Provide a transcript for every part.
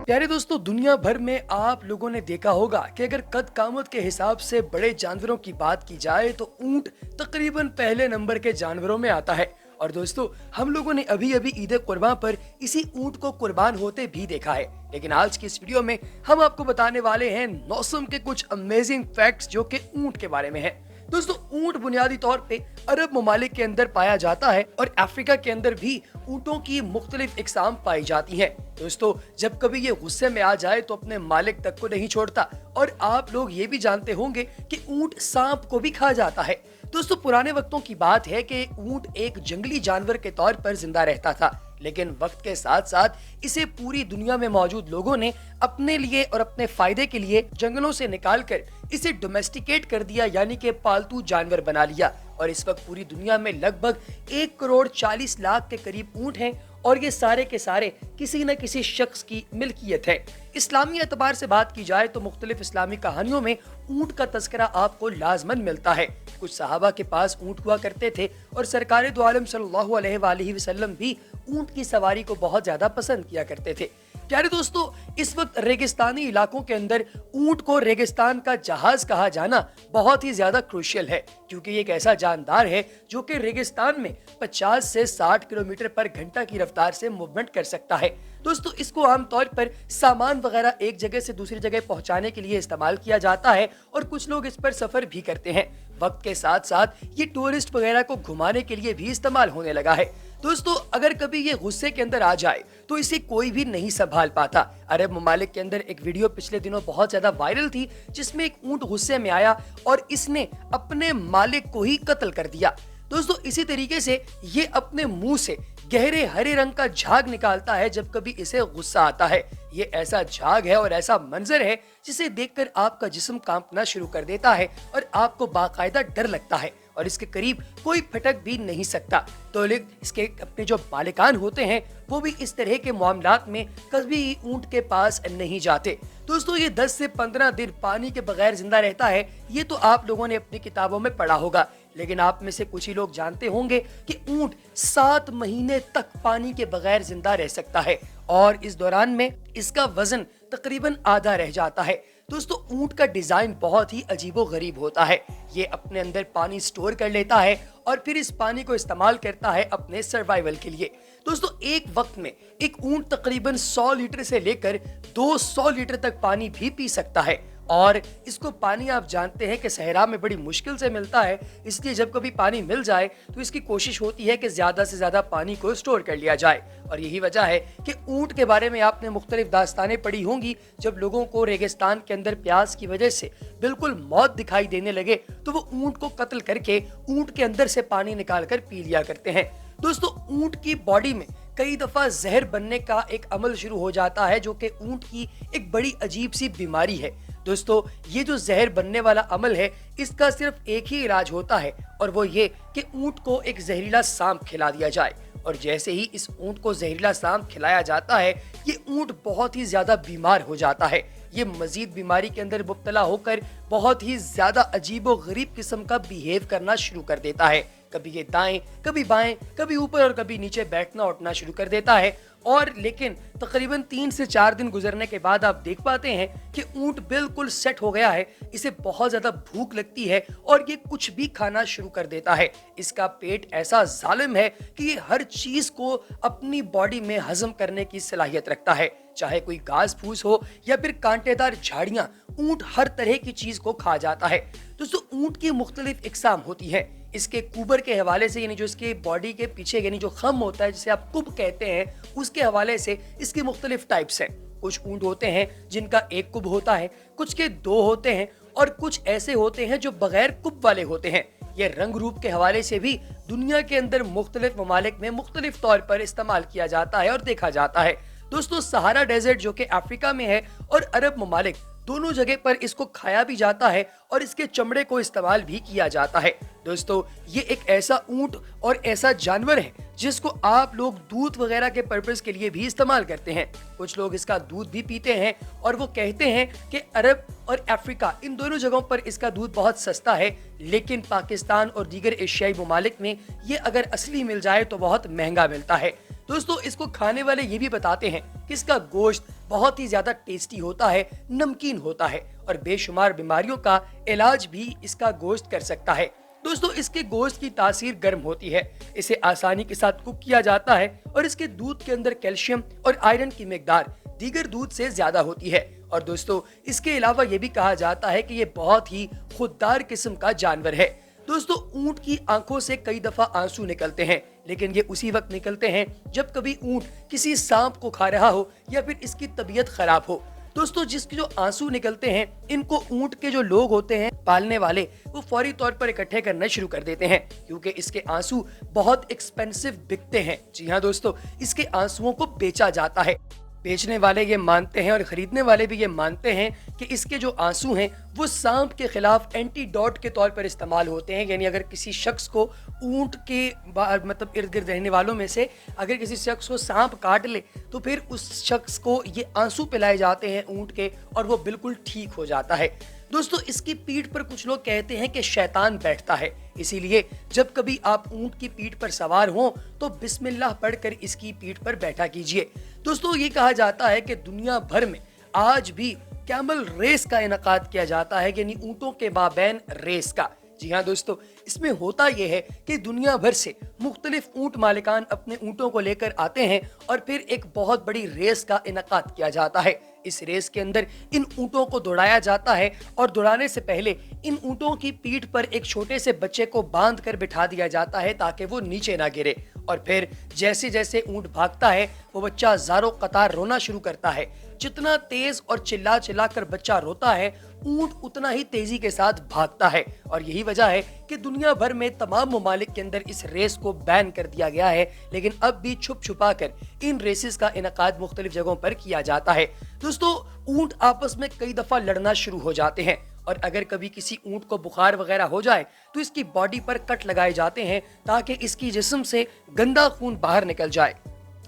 प्यारे दोस्तों, दुनिया भर में आप लोगों ने देखा होगा कि अगर कद कामत के हिसाब से बड़े जानवरों की बात की जाए तो ऊंट तकरीबन पहले नंबर के जानवरों में आता है। और दोस्तों, हम लोगों ने अभी अभी ईद कुर्बान पर इसी ऊंट को कुर्बान होते भी देखा है। लेकिन आज की इस वीडियो में हम आपको बताने वाले हैं मौसम के कुछ अमेजिंग फैक्ट्स जो कि ऊंट के बारे में है। दोस्तों, ऊंट बुनियादी तौर पे अरब ममालिक के अंदर पाया जाता है और अफ्रीका के अंदर भी ऊंटों की मुख्तलिफ इकसाम पाई जाती हैं। दोस्तों, जब कभी ये गुस्से में आ जाए तो अपने मालिक तक को नहीं छोड़ता। और आप लोग ये भी जानते होंगे कि ऊंट सांप को भी खा जाता है। दोस्तों, पुराने वक्तों की बात है कि ऊंट एक जंगली जानवर के तौर पर जिंदा रहता था, लेकिन वक्त के साथ साथ इसे पूरी दुनिया में मौजूद लोगों ने अपने लिए और अपने फायदे के लिए जंगलों से निकालकर इसे डोमेस्टिकेट कर दिया, यानी कि पालतू जानवर बना लिया। और इस वक्त पूरी दुनिया में लगभग 1,40,00,000 के करीब ऊंट हैं और ये सारे के सारे किसी न किसी शख्स की मिल्कियत है। इस्लामी एतबार से बात की जाए तो मुख्तलिफ इस्लामी कहानियों में ऊंट का तस्करा आपको लाजमन मिलता है। कुछ सहाबा के पास ऊंट हुआ करते थे और सरकार दो आलम सल्लल्लाहु अलैहि वसल्लम भी ऊंट की सवारी को बहुत ज्यादा पसंद किया करते थे। प्यारे दोस्तों, इस वक्त रेगिस्तानी इलाकों के अंदर ऊंट को रेगिस्तान का जहाज कहा जाना बहुत ही ज्यादा क्रूशियल है, क्योंकि ये एक ऐसा जानदार है जो कि रेगिस्तान में 50 से 60 किलोमीटर पर घंटा की रफ्तार से मूवमेंट कर सकता है। दोस्तों, इसको आमतौर पर सामान वगैरह एक जगह से दूसरी जगह पहुंचाने के लिए इस्तेमाल किया जाता है और कुछ लोग इस पर सफर भी करते हैं। वक्त के साथ साथ ये टूरिस्ट वगैरह को घुमाने के लिए भी इस्तेमाल होने लगा है। दोस्तों, अगर कभी ये गुस्से के अंदर आ जाए तो इसे कोई भी नहीं संभाल पाता। अरब ममालिक के अंदर एक वीडियो पिछले दिनों बहुत ज्यादा वायरल थी, जिसमें एक ऊंट गुस्से में आया और इसने अपने मालिक को ही कत्ल कर दिया। दोस्तों, इसी तरीके से ये अपने मुंह से गहरे हरे रंग का झाग निकालता है जब कभी इसे गुस्सा आता है। ये ऐसा झाग है और ऐसा मंजर है जिसे देखकर आपका जिस्म कांपना शुरू कर देता है और आपको बाकायदा डर लगता है और इसके करीब कोई फटक भी नहीं सकता। तो लोग इसके अपने जो मालिकान होते हैं वो भी इस तरह के मामलात में कभी ऊंट के पास नहीं जाते। दोस्तों, ये 10 से 15 दिन पानी के बगैर जिंदा रहता है। ये तो आप लोगों ने अपनी किताबों में पढ़ा होगा, लेकिन आप में से कुछ ही लोग जानते होंगे कि ऊंट 7 महीने तक पानी के बगैर जिंदा रह सकता है और इस दौरान में इसका वजन तकरीबन आधा रह जाता है। दोस्तों, ऊंट का डिजाइन बहुत ही अजीबो गरीब होता है। ये अपने अंदर पानी स्टोर कर लेता है और फिर इस पानी को इस्तेमाल करता है अपने सर्वाइवल के लिए। दोस्तों, एक वक्त में एक ऊंट तकरीबन 100 लीटर से लेकर 200 लीटर तक पानी भी पी सकता है और इसको पानी आप जानते हैं कि सहरा में बड़ी मुश्किल से मिलता है, इसलिए जब कभी पानी मिल जाए तो इसकी कोशिश होती है कि ज्यादा से ज्यादा पानी को स्टोर कर लिया जाए। और यही वजह है कि ऊंट के बारे में आपने मुख्तलिफ दास्तानें पढ़ी होंगी। जब लोगों को रेगिस्तान के अंदर प्यास की वजह से बिल्कुल मौत दिखाई देने लगे तो वो ऊंट को कत्ल करके ऊंट के अंदर से पानी निकाल कर पी लिया करते हैं। दोस्तों, ऊंट की बॉडी में कई दफा जहर बनने का एक अमल शुरू हो जाता है, जो कि ऊंट की एक बड़ी अजीब सी बीमारी है। दोस्तों, ये जो जहर बनने वाला अमल है, इसका सिर्फ एक ही इलाज होता है और वो ये कि ऊंट को एक जहरीला सांप खिला दिया जाए। और जैसे ही इस ऊंट को जहरीला सांप खिलाया जाता है, ये ऊंट बहुत ही ज्यादा बीमार हो जाता है। ये मजीद बीमारी के अंदर मुब्तला होकर बहुत ही ज्यादा अजीबो गरीब किस्म का बिहेव करना शुरू कर देता है। कभी ये दाएं, कभी बाएं, कभी ऊपर और कभी नीचे बैठना उठना शुरू कर देता है। और लेकिन तकरीबन 3 से 4 दिन गुजरने के बाद आप देख पाते हैं कि ऊंट बिल्कुल सेट हो गया है। इसे बहुत ज्यादा भूख लगती है और ये कुछ भी खाना शुरू कर देता है। इसका पेट ऐसा जालिम है कि ये हर चीज को अपनी बॉडी में हजम करने की सलाहियत रखता है, चाहे कोई घास फूस हो या फिर कांटेदार झाड़ियां। ऊंट हर तरह की चीज को खा जाता है। दोस्तों, ऊंट की मुख्तलिफ इकसाम होती है। इसके कुबर के हवाले से, यानी जो इसके बॉडी के पीछे यानी जो खम होता है जिसे आप कुब कहते हैं, उसके हवाले से इसकी मुख्तलिफ टाइप्स हैं। कुछ ऊंट होते हैं जिनका एक कुब होता है, कुछ के 2 होते हैं और कुछ ऐसे होते हैं जो बगैर कुब वाले होते हैं। ये रंग रूप के हवाले से भी दुनिया के अंदर मुख्तलिफ ममालिक में मुख्तलिफ तौर पर इस्तेमाल किया जाता है और देखा जाता है। दोस्तों, सहारा डेजर्ट जो कि अफ्रीका में है और अरब ममालिक दोनों जगह पर इसको खाया भी जाता है और इसके चमड़े को इस्तेमाल भी किया जाता है। दोस्तों ये एक ऐसा ऊंट और ऐसा जानवर है जिसको आप लोग दूध वगैरह के पर्पस के लिए भी इस्तेमाल करते हैं। कुछ लोग इसका दूध भी पीते हैं और वो कहते हैं कि अरब और अफ्रीका इन दोनों जगहों पर इसका दूध बहुत सस्ता है, लेकिन पाकिस्तान और दीगर एशियाई ममालिक में ये अगर असली मिल जाए तो बहुत महंगा मिलता है। दोस्तों इसको खाने वाले ये भी बताते हैं कि इसका गोश्त बहुत ही ज्यादा टेस्टी होता है, नमकीन होता है और बेशुमार बीमारियों का इलाज भी इसका गोश्त कर सकता है। दोस्तों इसके गोश्त की तासीर गर्म होती है, इसे आसानी के साथ कुक किया जाता है और इसके दूध के अंदर कैल्शियम और आयरन की मिकदार दीगर दूध से ज्यादा होती है। और दोस्तों इसके अलावा ये भी कहा जाता है कि ये बहुत ही खुददार किस्म का जानवर है। दोस्तों ऊंट की आंखों से कई दफा आंसू निकलते हैं, लेकिन ये उसी वक्त निकलते हैं जब कभी ऊंट किसी सांप को खा रहा हो या फिर इसकी तबीयत खराब हो। दोस्तों जिसके जो आंसू निकलते हैं इनको ऊंट के जो लोग होते हैं पालने वाले, वो फौरी तौर पर इकट्ठे करना शुरू कर देते हैं क्योंकि इसके आंसू बहुत एक्सपेंसिव बिकते हैं। जी हाँ दोस्तों, इसके आंसुओं को बेचा जाता है। बेचने वाले ये मानते हैं और खरीदने वाले भी ये मानते हैं कि इसके जो आंसू हैं वो सांप के खिलाफ एंटीडोट के तौर पर इस्तेमाल होते हैं। यानी अगर किसी शख्स को ऊंट के मतलब इर्द गिर्द रहने वालों में से अगर किसी शख्स को सांप काट ले तो फिर उस शख्स को ये आंसू पिलाए जाते हैं ऊंट के और वो बिल्कुल ठीक हो जाता है। दोस्तों इसकी पीठ पर कुछ लोग कहते हैं कि शैतान बैठता है, इसीलिए जब कभी आप ऊंट की पीठ पर सवार हों तो बिस्मिल्लाह पढ़कर इसकी पीठ पर बैठा कीजिए। दोस्तों ये कहा जाता है कि दुनिया भर में आज भी कैमल रेस का इनकाद किया जाता है, यानी ऊंटों के माबैन रेस का। जी हाँ दोस्तों, इसमें होता यह है कि दुनिया भर से मुख्तलिफ ऊंट मालिकान अपने ऊंटों को लेकर आते हैं और फिर एक बहुत बड़ी रेस का इनकाद किया जाता है। इस रेस के अंदर इन ऊंटों को दौड़ाया जाता है और दौड़ाने से पहले इन ऊंटों की पीठ पर एक छोटे से बच्चे को बांध कर बिठा दिया जाता है ताकि वो नीचे ना गिरे। और फिर जैसे जैसे ऊंट भागता है वो बच्चा ज़ारो कतार रोना शुरू करता है। जितना तेज और चिल्ला चिल्ला कर बच्चा रोता है ऊंट उतना ही तेजी के साथ भागता है। और यही वजह है कि दुनिया भर में तमाम ममालिक के अंदर इस रेस को बैन कर दिया गया है, लेकिन अब भी छुप छुपा कर इन रेसेस का इनकाद मुख्तलिफ जगहों पर किया जाता है। दोस्तों ऊंट आपस में कई दफा लड़ना शुरू हो जाते हैं और अगर कभी किसी ऊंट को बुखार वगैरह हो जाए तो इसकी बॉडी पर कट लगाए जाते हैं ताकि इसकी जिस्म से गंदा खून बाहर निकल जाए।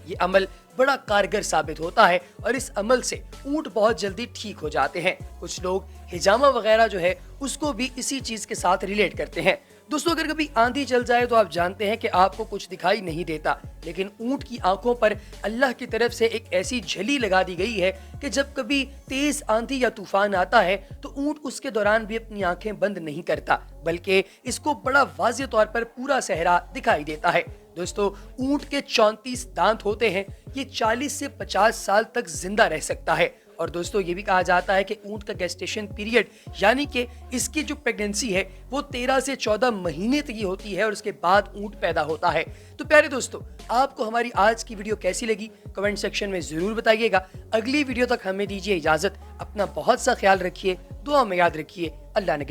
ये अमल बड़ा कारगर साबित होता है और इस अमल से ऊंट बहुत जल्दी ठीक हो जाते हैं। कुछ लोग हिजामा वगैरह जो है उसको भी इसी चीज के साथ रिलेट करते हैं। दोस्तों अगर कभी आंधी चल जाए तो आप जानते हैं कि आपको कुछ दिखाई नहीं देता, लेकिन ऊंट की आंखों पर अल्लाह की तरफ से एक ऐसी झली लगा दी गई है कि जब कभी तेज आंधी या तूफान आता है तो ऊंट उसके दौरान भी अपनी आंखें बंद नहीं करता, बल्कि इसको बड़ा वाज़ेह तौर पर पूरा सहरा दिखाई देता है। दोस्तों ऊंट के 34 दांत होते हैं, ये 40 से 50 साल तक जिंदा रह सकता है। और दोस्तों ये भी कहा जाता है कि ऊंट का गेस्टेशन पीरियड यानी कि इसकी जो प्रेगनेंसी है वो 13 से 14 महीने तक की होती है और उसके बाद ऊंट पैदा होता है। तो प्यारे दोस्तों, आपको हमारी आज की वीडियो कैसी लगी कमेंट सेक्शन में जरूर बताइएगा। अगली वीडियो तक हमें दीजिए इजाजत। अपना बहुत सा ख्याल रखिए, दुआ में याद रखिए। अल्लाह ने